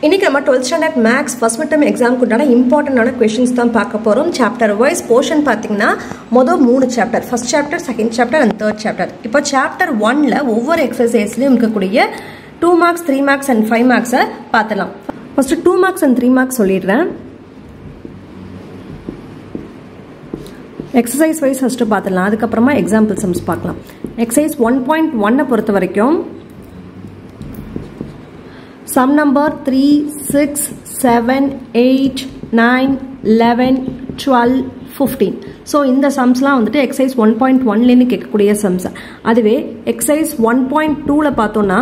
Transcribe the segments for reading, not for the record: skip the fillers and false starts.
இன்னைக்கு நம்ம 12th standard maths first mid term எக்ஸாம்க்கு உண்டான இம்பார்ட்டன்டான क्वेश्चंस தான் பார்க்க போறோம். சாப்டர் வைஸ் போர்ஷன் பாத்தீங்கன்னா மொத 3 chapter, first chapter, second chapter and third chapter. இப்போ சாப்டர் 1ல ஒவ்வொரு எக்ஸர்சைஸ்லயும் இருக்கக்கூடிய 2 மார்க்ஸ் 3 மார்க்ஸ் அண்ட் 5 மார்க்ஸை பார்த்தலாம். ஃபர்ஸ்ட் 2 மார்க்ஸ் அண்ட் 3 மார்க்ஸ் சொல்லிடுறேன். எக்ஸசைஸ் வைஸ் ஃபர்ஸ்ட் பார்த்தலாம், அதுக்கப்புறமா எக்ஸாம்பிள் சம்ஸ் பார்க்கலாம். எக்ஸசைஸ் 1.1 பொறுத்த வரைக்கும் sum number 3, 6, 7, 8, 9, 11, 12, 15. So இந்த sumsலாம் வந்துட்டு exercise 1.1லேருந்து கேட்கக்கூடிய sums. அதுவே exercise 1.2ல பார்த்தோன்னா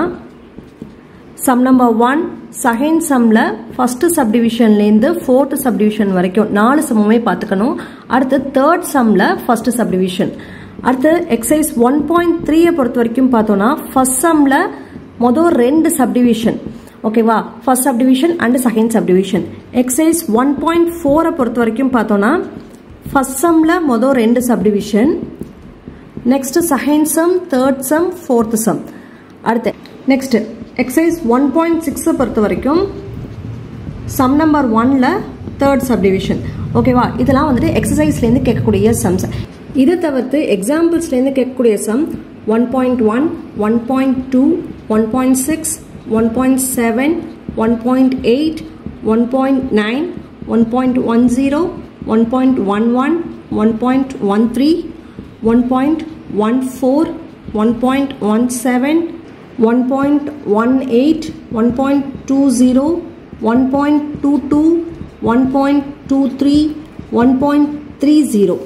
sum number 1 second sumல first subdivisionலேருந்து fourth subdivision வரைக்கும் 4 சம்முமே பார்த்துக்கணும். அடுத்து third sumல first subdivision. அடுத்து exercise 1.3 பொறுத்த வரைக்கும் பார்த்தோன்னா first sumல மொதல் 2 subdivision, ஓகேவா, first subdivision and second subdivision. Exercise 1.4 பொறுத்த வரைக்கும் பார்த்தோம்னா ஃபர்ஸ்ட் சம்ல மொதல் 2 subdivision, next second sum, third some, fourth some. அடுத்து நெக்ஸ்ட் எக்ஸசைஸ் 1.6 பொறுத்த வரைக்கும் சம் நம்பர் 1ல தேர்ட் சப்டிவிஷன், ஓகேவா. இதெல்லாம் வந்துட்டு எக்ஸசைஸ்லேருந்து கேட்கக்கூடிய சம்ஸ். இதை தவிர்த்து எக்ஸாம்பிள்ஸ்லேருந்து கேட்கக்கூடிய சம் 1.1, 1.2, 1.6, 1.7, 1.8, 1.9, 1.10, 1.11, 1.13, 1.14, 1.17, 1.18, 1.20, 1.22, 1.23, 1.30.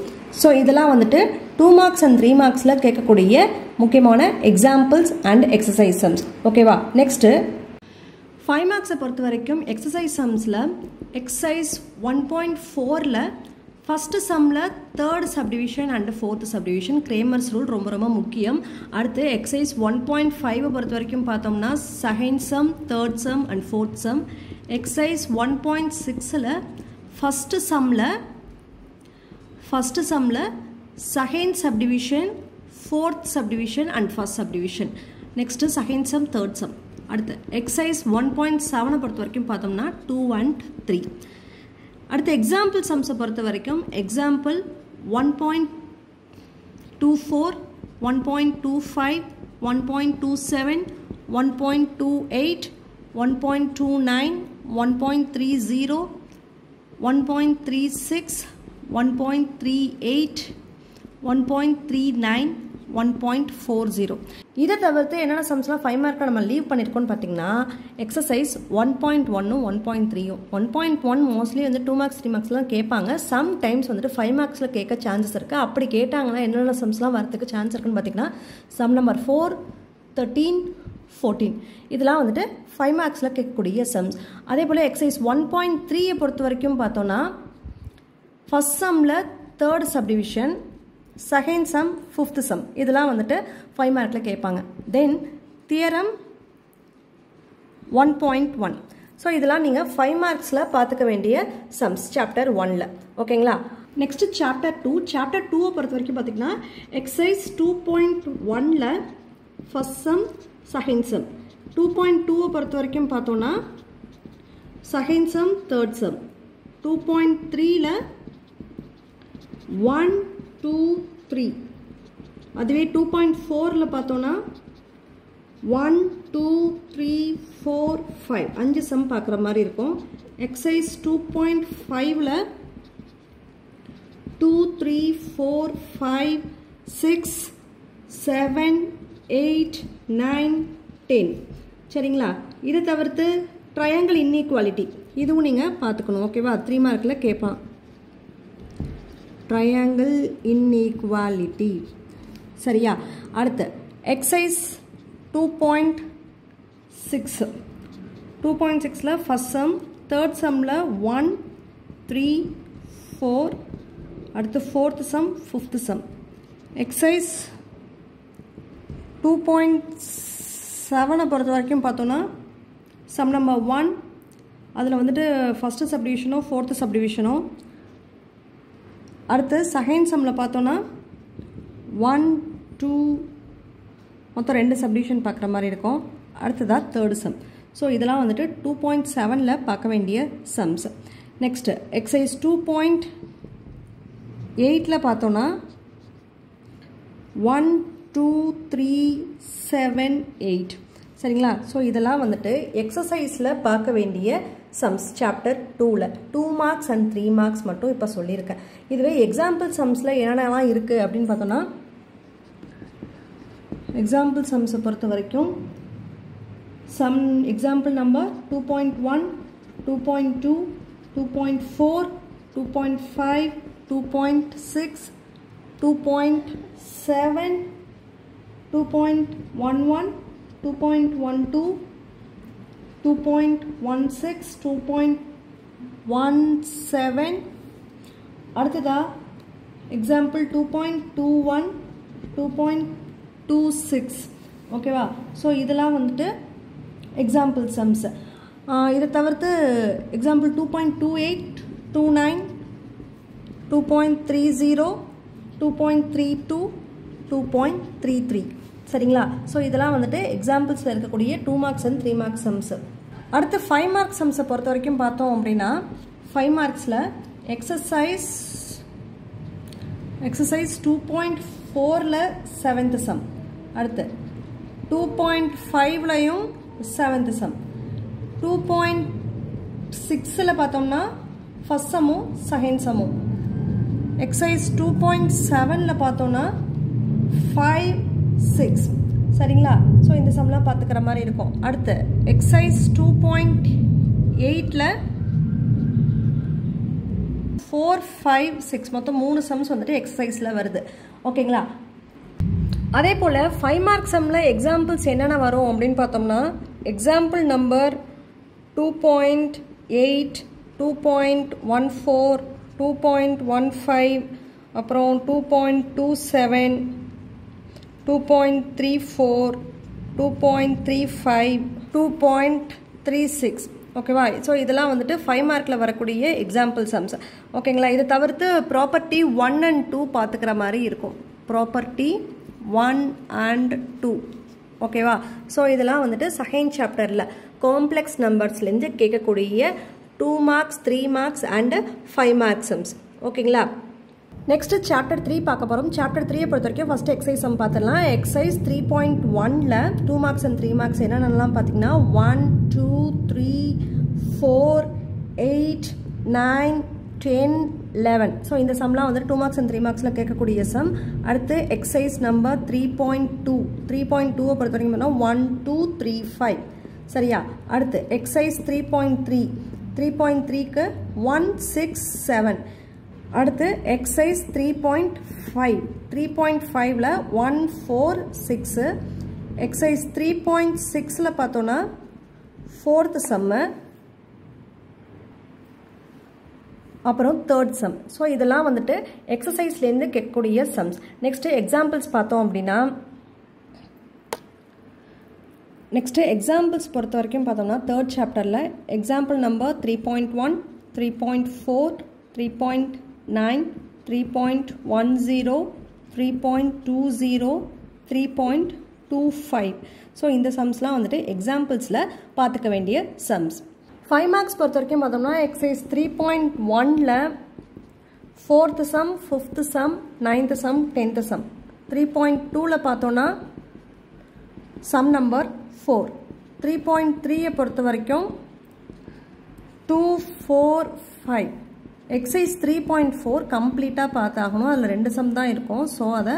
ஸோ இதெல்லாம் வந்துட்டு 2 மார்க்ஸ் அண்ட் 3 மார்க்ஸில் கேட்கக்கூடிய முக்கியமான எக்ஸாம்பிள்ஸ் அண்ட் எக்ஸசைஸ் சம்ஸ், ஓகேவா. நெக்ஸ்ட்டு 5 மார்க்ஸை பொறுத்த வரைக்கும் எக்ஸசைஸ் சம்ஸில் எக்ஸசைஸ் 1.4ல் ஃபஸ்ட்டு சம்மில் third subdivision and fourth subdivision, Cramer's rule ரொம்ப ரொம்ப முக்கியம். அடுத்து எக்ஸசைஸ் 1.5 பொறுத்த வரைக்கும் பார்த்தோம்னா second sum, third sum and fourth sum. Exercise 1.6ல் ஃபஸ்ட்டு சம்மில் second subdivision, fourth subdivision and first subdivision. Next second sum, third sum. அடுத்து exercise 1.7 பொறுத்த வரைக்கும் பார்த்தோம்னா 2 and 3. அடுத்து example sums பொறுத்த வரைக்கும் example 1.24, 1.25, 1.27, 1.28, 1.29, 1.30, 1.36, 1.38, 1.39, 1.40. இதை தவிர்த்து என்னென்ன சம்ஸ்லாம் 5 மார்க்கில் நம்ம லீவ் பண்ணியிருக்கோன்னு பார்த்தீங்கன்னா எக்ஸசைஸ் 1.1, 1.3. 1.1 மோஸ்ட்லி வந்து 2 மார்க்ஸ் 3 மார்க்ஸ்லாம் கேட்பாங்க. சம்டைம்ஸ் வந்துட்டு 5 மார்க்ஸில் கேட்க சான்சஸ் இருக்குது. அப்படி கேட்டாங்கன்னா என்னென்ன சம்ஸ்லாம் வரதுக்கு சான்ஸ் இருக்குன்னு பார்த்தீங்கன்னா சம் நம்பர் 4, 13, 14 இதெல்லாம் வந்துட்டு 5 மார்க்ஸில் கேட்கக்கூடிய சம்ஸ். அதே போல் எக்ஸசைஸ் 1.3 பொறுத்த வரைக்கும் பார்த்தோன்னா ஃபஸ்ட் சம்மில் third subdivision, second sum, fifth sum இதெல்லாம் வந்துட்டு 5 மார்க்கில் கேட்பாங்க. தென் தியரம் 1.1. ஸோ இதெல்லாம் நீங்கள் 5 மார்க்ஸில் பார்த்துக்க வேண்டிய சம்ஸ் சாப்டர் 1ல், ஓகேங்களா. Next chapter 2. சாப்டர் 2 பொறுத்த வரைக்கும் பார்த்தீங்கன்னா எக்ஸசைஸ் 2.1ல் ஃபஸ்ட் சம், செகண்ட் சம். 2.2 பொறுத்த வரைக்கும் பார்த்தோன்னா செகண்ட் சம், தேர்ட் சம். 2.3ல் 1, 2, 3. அதுவே 2.4ல் பார்த்தோன்னா 1, 2, 3, 4, 5 5 சம் பார்க்குற மாதிரி இருக்கும். எக்ஸசைஸ் 2.5ல் 2, 3, 4, 5, 6, 7, 8, 9, 10. சரிங்களா. இதை தவிர்த்து ட்ரையாங்கிள் இன்இக்வாலிட்டி இதுவும் நீங்கள் பார்த்துக்கணும், ஓகேவா. 3 மார்க்கில் கேட்பான். ட்ரையாங்கிள் இன்இக்வாலிட்டி, சரியா. அடுத்து எக்ஸசைஸ் 2.6. 2.6ல் ஃபஸ்ட் சம், தேர்ட் சம்மில் 1, 3, 4, அடுத்து fourth some, fifth some. Exercise 2.7 பொறுத்த வரைக்கும் பார்த்தோன்னா சம் நம்பர் 1 அதில் வந்துட்டு ஃபஸ்ட்டு சப்டிவிஷனோ ஃபோர்த்து சப்டிவிஷனோ. அடுத்து செகண்ட் சம்மில் பார்த்தோன்னா 1, 2 மொத்தம் 2 சப்டிவிஷன் பார்க்குற மாதிரி இருக்கும். அடுத்ததாக தேர்ட் சம். ஸோ இதெல்லாம் வந்துட்டு 2.7ல் பார்க்க வேண்டிய சம்ஸ். நெக்ஸ்ட் எக்ஸசைஸ் 2.8ல் பார்த்தோன்னா 1 2 3 7 8 சரிங்களா. ஸோ இதெல்லாம் வந்துட்டு எக்ஸசைஸில் பார்க்க வேண்டிய சம்ஸ் சாப்டர் 2ல் 2 மார்க்ஸ் அண்ட் 3 மார்க்ஸ் மட்டும் இப்போ சொல்லியிருக்கேன். இதுவே எக்ஸாம்பிள் சம்ஸில் என்னென்னலாம் இருக்குது அப்படின்னு பார்த்தோன்னா எக்ஸாம்பிள் சம்ஸை பொறுத்த வரைக்கும் சம் எக்ஸாம்பிள் நம்பர் 2.1 2.2 2.4 2.5 2.6 2.7 2.11 2.12 2.16 2.17 அடுத்ததா எக்ஸாம்பிள் 2.21 2.26 ஓகேவா. ஸோ இதெல்லாம் வந்துட்டு எக்ஸாம்பிள் சம்ஸ். இதை தவிர்த்து எக்ஸாம்பிள் 2.28 29 2.30 2.32 2.33 சரிங்களா. ஸோ இதெல்லாம் வந்துட்டு எக்ஸாம்பிள்ஸில் இருக்கக்கூடிய 2 மார்க்ஸ் அண்ட் 3 மார்க்ஸ் சம்ஸ். அடுத்து 5 மார்க்ஸ் சம்ஸை பொறுத்த வரைக்கும் பார்த்தோம் அப்படின்னா 5 மார்க்ஸில் எக்ஸசைஸ் 2.4ல் 7th சம், அடுத்து 2.5லையும் 7th சம், 2.6ல் பார்த்தோம்னா ஃபர்ஸ்ட் சம்மும் செகண்ட் சம்மும், எக்ஸசைஸ் 2.7ல் பார்த்தோம்னா 5 6 சரிங்களா. ஸோ இந்த சம்லாம் பார்த்துக்கிற மாதிரி இருக்கும். அடுத்து எக்ஸசைஸ் 2.8ல் 4 5 6 மொத்தம் 3 சம்ஸ் வந்துட்டு எக்ஸசைஸில் வருது ஓகேங்களா. அதே போல் 5 மார்க் சம்மில் எக்ஸாம்பிள்ஸ் என்னென்ன வரும் அப்படின்னு பார்த்தோம்னா எக்ஸாம்பிள் நம்பர் 2.8 2.14 2.15 அப்புறம் 2.27 2.34 2.35 2.36 ஓகேவா. ஸோ இதெல்லாம் வந்துட்டு 5 மார்க்கில் வரக்கூடிய எக்ஸாம்பிள் சம்ஸ் ஓகேங்களா. இதை தவிர்த்து ப்ராப்பர்ட்டி 1 and 2 பார்த்துக்கிற மாதிரி இருக்கும். ப்ராப்பர்ட்டி 1 and 2 ஓகேவா. ஸோ இதெல்லாம் வந்துட்டு செகண்ட் சாப்டரில் காம்ப்ளெக்ஸ் நம்பர்ஸ்லேருந்து கேட்கக்கூடிய 2 marks 3 marks and 5 marks sums ஓகேங்களா. நெக்ஸ்ட் சாப்டர் 3 பார்க்க போகிறோம். சாப்டர் 3 பொறுத்த வரைக்கும் ஃபஸ்ட்டு எக்ஸசைஸ் சம் பார்த்துடலாம். எக்ஸசைஸ் 3.1ல் 2 மார்க்ஸ் அண்ட் 3 மார்க்ஸ் என்னென்னலாம் பார்த்தீங்கன்னா 1 2 3 4 8 9 10 11. ஸோ இந்த சம்லாம் வந்துட்டு 2 மார்க்ஸ் அண்ட் 3 மார்க்ஸில் கேட்கக்கூடிய சம். அடுத்து எக்ஸசைஸ் நம்பர் 3.2 3.2 பொறுத்த வரைக்கும் பார்த்தோம்னா 1 2 3 5 சரியா. அடுத்து எக்ஸசைஸ் 3.3 3.3க்கு 1 6 7. அடுத்து எக்ஸசைஸ் 3.5 3.5ல் 1 4 6. எக்ஸசைஸ் 3.6ல் பார்த்தோன்னா 4th சம்மு அப்புறம் 3rd சம். ஸோ இதெல்லாம் வந்துட்டு எக்ஸசைஸ்லேருந்து கேட்கக்கூடிய சம்ஸ். நெக்ஸ்ட்டு எக்ஸாம்பிள்ஸ் பார்த்தோம் அப்படின்னா நெக்ஸ்ட்டு எக்ஸாம்பிள்ஸ் பொறுத்த வரைக்கும் பார்த்தோம்னா 3rd சாப்டரில் எக்ஸாம்பிள் நம்பர் 3.1 3.4 3.9 3.10 3.20 3.25. ஸோ இந்த சம்ஸ்லாம் வந்துட்டு எக்ஸாம்பிள்ஸில் பார்த்துக்க வேண்டிய சம்ஸ். 5 மார்க்ஸ் பொறுத்த வரைக்கும் பார்த்தோம்னா எக்ஸசைஸ் 3.1ல் 4th sum 5th sum 9th sum 10th sum. 3.2ல் பார்த்தோன்னா சம் நம்பர் 4. 3.3 பொறுத்த வரைக்கும் 2 4 5. எக்ஸசைஸ் 3.4 கம்ப்ளீட்டாக பார்த்தாகணும். அதில் 2 சம் தான் இருக்கும். ஸோ அதை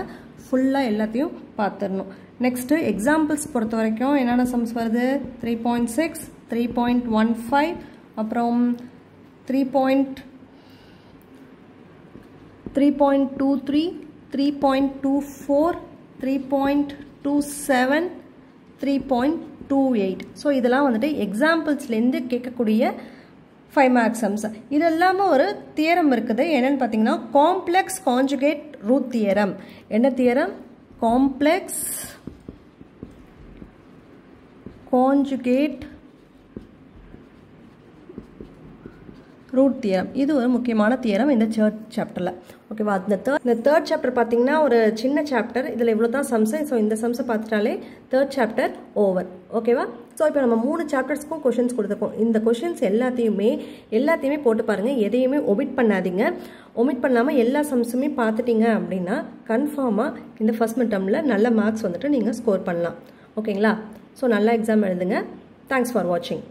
ஃபுல்லாக எல்லாத்தையும் பார்த்துடணும். நெக்ஸ்ட்டு எக்ஸாம்பிள்ஸ் பொறுத்த வரைக்கும் என்னென்ன சம்ஸ் வருது 3.6 3.15 அப்புறம் 3.23 3.24 3.27 3.28. ஸோ இதெல்லாம் வந்துட்டு எக்ஸாம்பிள்ஸ்லேருந்து கேட்கக்கூடிய 5 மார்க் சம்ஸ். இது இல்லாமல் ஒரு தியரம் இருக்குது. என்னன்னு பார்த்தீங்கன்னா காம்ப்ளெக்ஸ் கான்ஜுகேட் ரூட் தியரம். என்ன theorem? Complex conjugate root theorem. இது ஒரு முக்கியமான தியரம் இந்த தேர்ட் சாப்டரில் ஓகேவா. இந்த தேர்ட் சாப்டர் பார்த்தீங்கன்னா ஒரு சின்ன சாப்டர். இதில் இவ்வளோ தான் சம்ஸ். ஸோ இந்த சம்ஸை பார்த்துட்டாலே தேர்ட் சாப்டர் ஓவர் ஓகேவா. ஸோ இப்போ நம்ம 3 சாப்டர்ஸ்க்கும் கொஷின்ஸ் கொடுத்துருக்கோம். இந்த கொஷின்ஸ் எல்லாத்தையுமே போட்டு பாருங்கள். எதையுமே ஒமிட் பண்ணாதீங்க. ஒமிட் பண்ணாமல் எல்லா சம்ஸுமே பார்த்துட்டீங்க அப்படின்னா கன்ஃபார்மாக இந்த ஃபர்ஸ்ட் மிட் டர்மில் நல்ல மார்க்ஸ் வந்துட்டு நீங்கள் ஸ்கோர் பண்ணலாம். ஓகேங்களா? ஸோ நல்லா எக்ஸாம் எழுதுங்க. தேங்க்ஸ் ஃபார் வாட்சிங்.